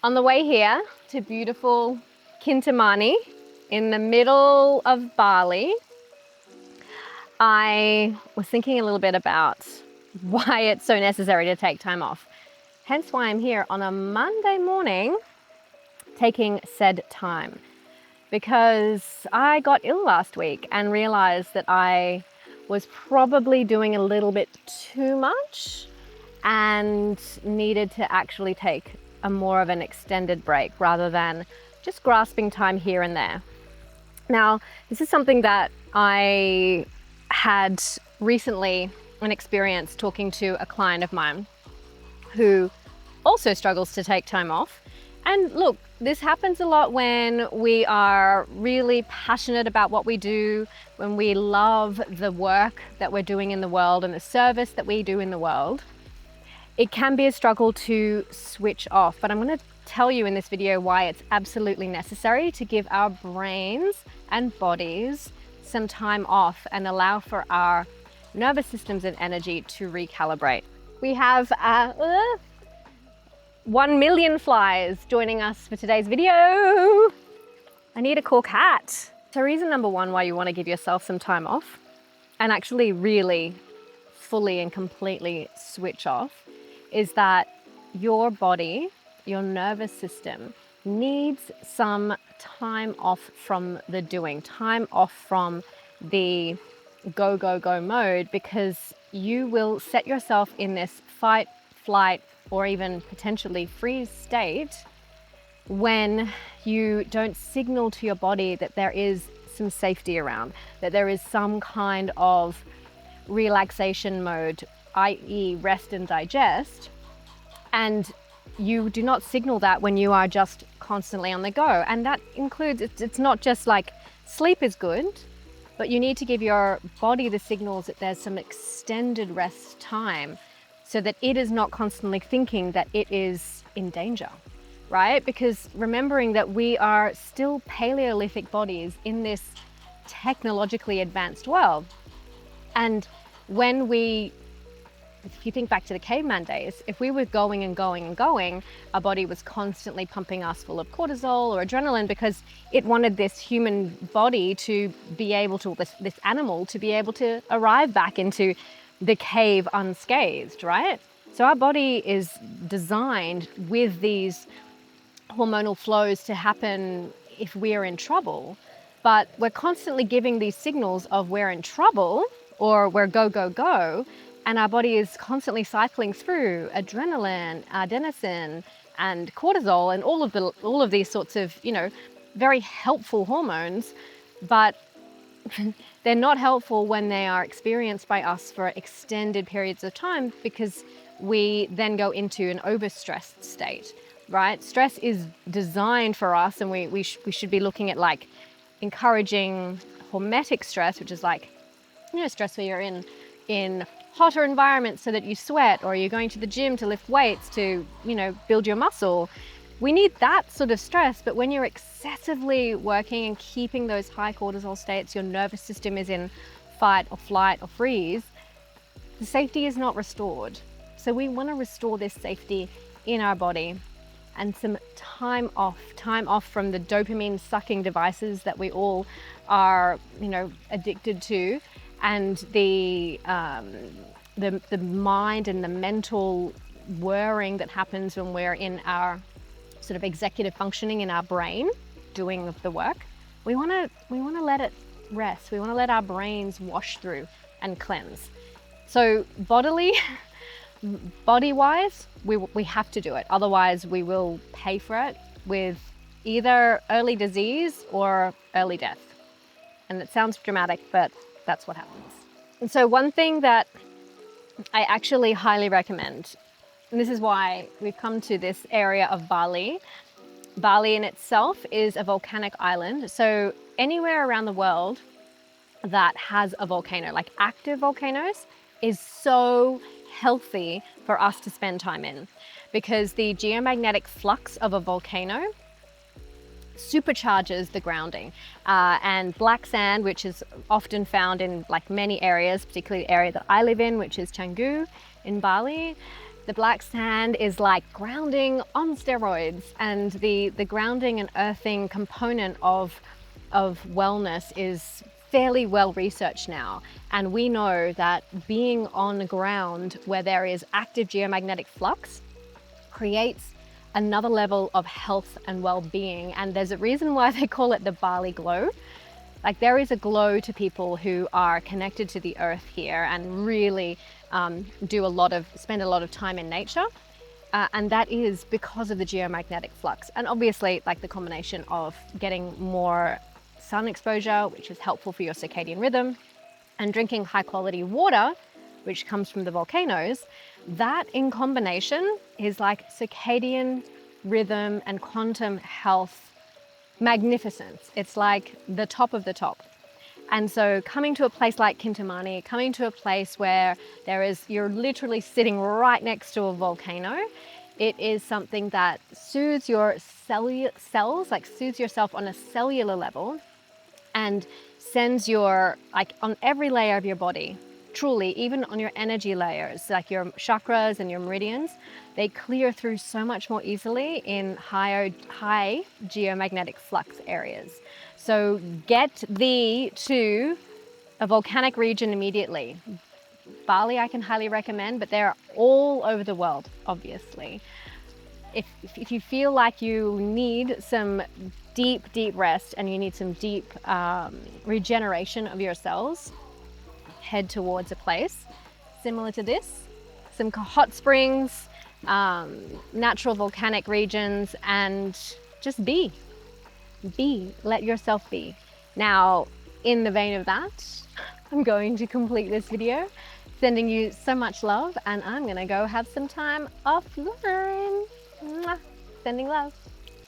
On the way here to beautiful Kintamani in the middle of Bali, I was thinking a little bit about why it's so necessary to take time off. Hence why I'm here on a Monday morning taking said time. Because I got ill last week and realized that I was probably doing a little bit too much and needed to actually take a more of an extended break rather than just grasping time here and there. Now, this is something that I had recently an experience talking to a client of mine who also struggles to take time off. And look, this happens a lot when we are really passionate about what we do, when we love the work that we're doing in the world and the service that we do in the world. It can be a struggle to switch off, but I'm going to tell you in this video why it's absolutely necessary to give our brains and bodies some time off and allow for our nervous systems and energy to recalibrate. We have 1 million flies joining us for today's video. I need a cool cat. So reason number one why you want to give yourself some time off and actually really fully and completely switch off is that your body, your nervous system needs some time off from the doing, time off from the go, go, go mode, because you will set yourself in this fight, flight, or even potentially freeze state when you don't signal to your body that there is some safety around, that there is some kind of relaxation mode, i.e. rest and digest. And you do not signal that when you are just constantly on the go. And that includes, it's not just like sleep is good, but you need to give your body the signals that there's some extended rest time so that it is not constantly thinking that it is in danger, right? Because remembering that we are still Paleolithic bodies in this technologically advanced world. And when if you think back to the caveman days, if we were going and going and going, our body was constantly pumping us full of cortisol or adrenaline because it wanted this human body to be able to, this animal to be able to arrive back into the cave unscathed, right? So our body is designed with these hormonal flows to happen if we're in trouble, but we're constantly giving these signals of we're in trouble or we're go, go, go. And our body is constantly cycling through adrenaline, adenosine, and cortisol, and all of these sorts of, very helpful hormones, but they're not helpful when they are experienced by us for extended periods of time, because we then go into an overstressed state, right? Stress is designed for us, and we should be looking at like encouraging hormetic stress, which is like, stress where you're in hotter environments so that you sweat, or you're going to the gym to lift weights to, build your muscle. We need that sort of stress, but when you're excessively working and keeping those high cortisol states, your nervous system is in fight or flight or freeze, the safety is not restored. So we want to restore this safety in our body and some time off from the dopamine sucking devices that we all are, addicted to, and the mind and the mental whirring that happens when we're in our sort of executive functioning in our brain doing the work. We want to let it rest. We want to let our brains wash through and cleanse. So body-wise, we have to do it. Otherwise, we will pay for it with either early disease or early death. And it sounds dramatic, but that's what happens. And so one thing that I actually highly recommend, and this is why we've come to this area of Bali. Bali in itself is a volcanic island. So anywhere around the world that has a volcano, like active volcanoes, is so healthy for us to spend time in, because the geomagnetic flux of a volcano supercharges the grounding. And black sand, which is often found in like many areas, particularly the area that I live in, which is Canggu in Bali, The black sand is like grounding on steroids, and the grounding and earthing component of wellness is fairly well researched now. And we know that being on the ground where there is active geomagnetic flux creates another level of health and well-being. And there's a reason why they call it the Bali glow. Like, there is a glow to people who are connected to the earth here and really spend a lot of time in nature. And that is because of the geomagnetic flux. And obviously, like, the combination of getting more sun exposure, which is helpful for your circadian rhythm, and drinking high quality water, which comes from the volcanoes, that in combination is like circadian rhythm and quantum health magnificence. It's like the top of the top. And so coming to a place like Kintamani, coming to a place where you're literally sitting right next to a volcano, it is something that soothes your cells, like soothes yourself on a cellular level, and sends like on every layer of your body, truly, even on your energy layers, like your chakras and your meridians, they clear through so much more easily in high geomagnetic flux areas. So get thee to a volcanic region immediately. Bali I can highly recommend, but they're all over the world, obviously. If you feel like you need some deep rest and you need some deep regeneration of your cells, head towards a place similar to this. Some hot springs, natural volcanic regions, and just let yourself be. Now, in the vein of that, I'm going to complete this video, sending you so much love, and I'm gonna go have some time offline. Mwah. Sending love.